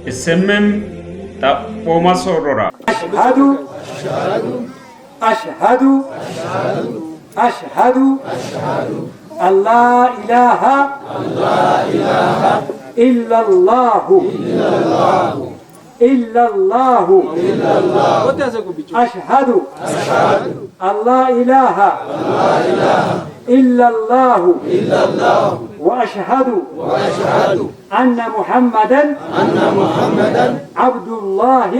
السمم تقوم صوررا أشهد أن لا إله إلا الله أشهد أن لا إله إلا الله وأشهد أن محمدا عبد الله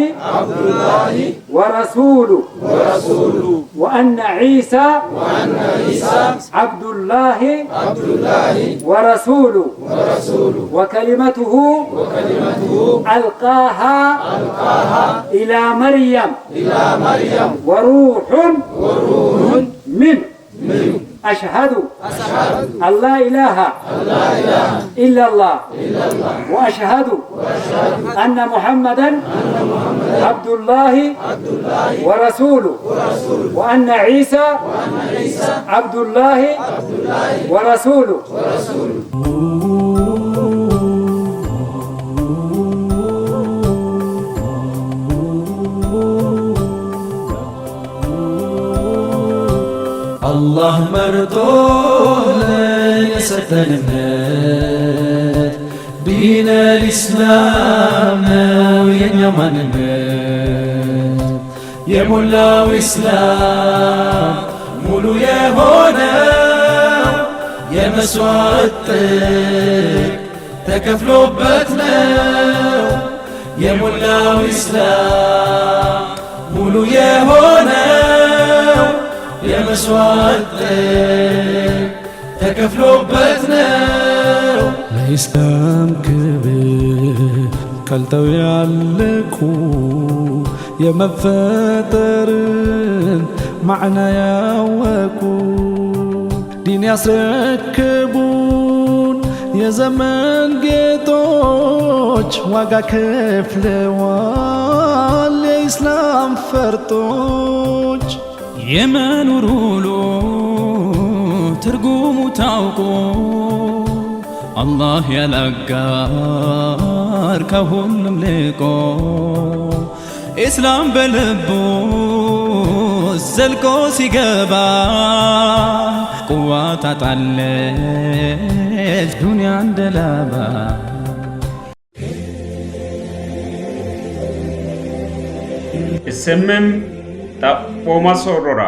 ورسوله وأن عيسى عبد الله ورسوله وكلمته ألقاها إلى مريم وروح منه أشهد أن لا إله إلا الله وأشهد أن محمدا عبد الله ورسوله وأن عيسى عبد الله ورسوله الله مرضون يستنمت دين الإسلام وينيمان المت يمولاو إسلام مولو يهونا يمسوات تكفلو بتنا يمولاو إسلام مولو يهونا የመስዋዕት ተከፍሎበት ነው ለኢስላም ክብር ቀልጠው ያለቁ የመፈጠርን ማዕና ያወቁ ዲን ያስረክቡን የዘመን ጌጦች ዋጋ ከፍለዋል የኢስላም ፈርጦች የመኖር ውሎ ትርጉሙ ታውቆ አላህ ያላጋር ከሁሉም ልቆ ኢስላም በልቡ ዘልቆ ሲገባ ቁዋ ታጣለች ዱንያ እንደላባ السمم تقوم صوررا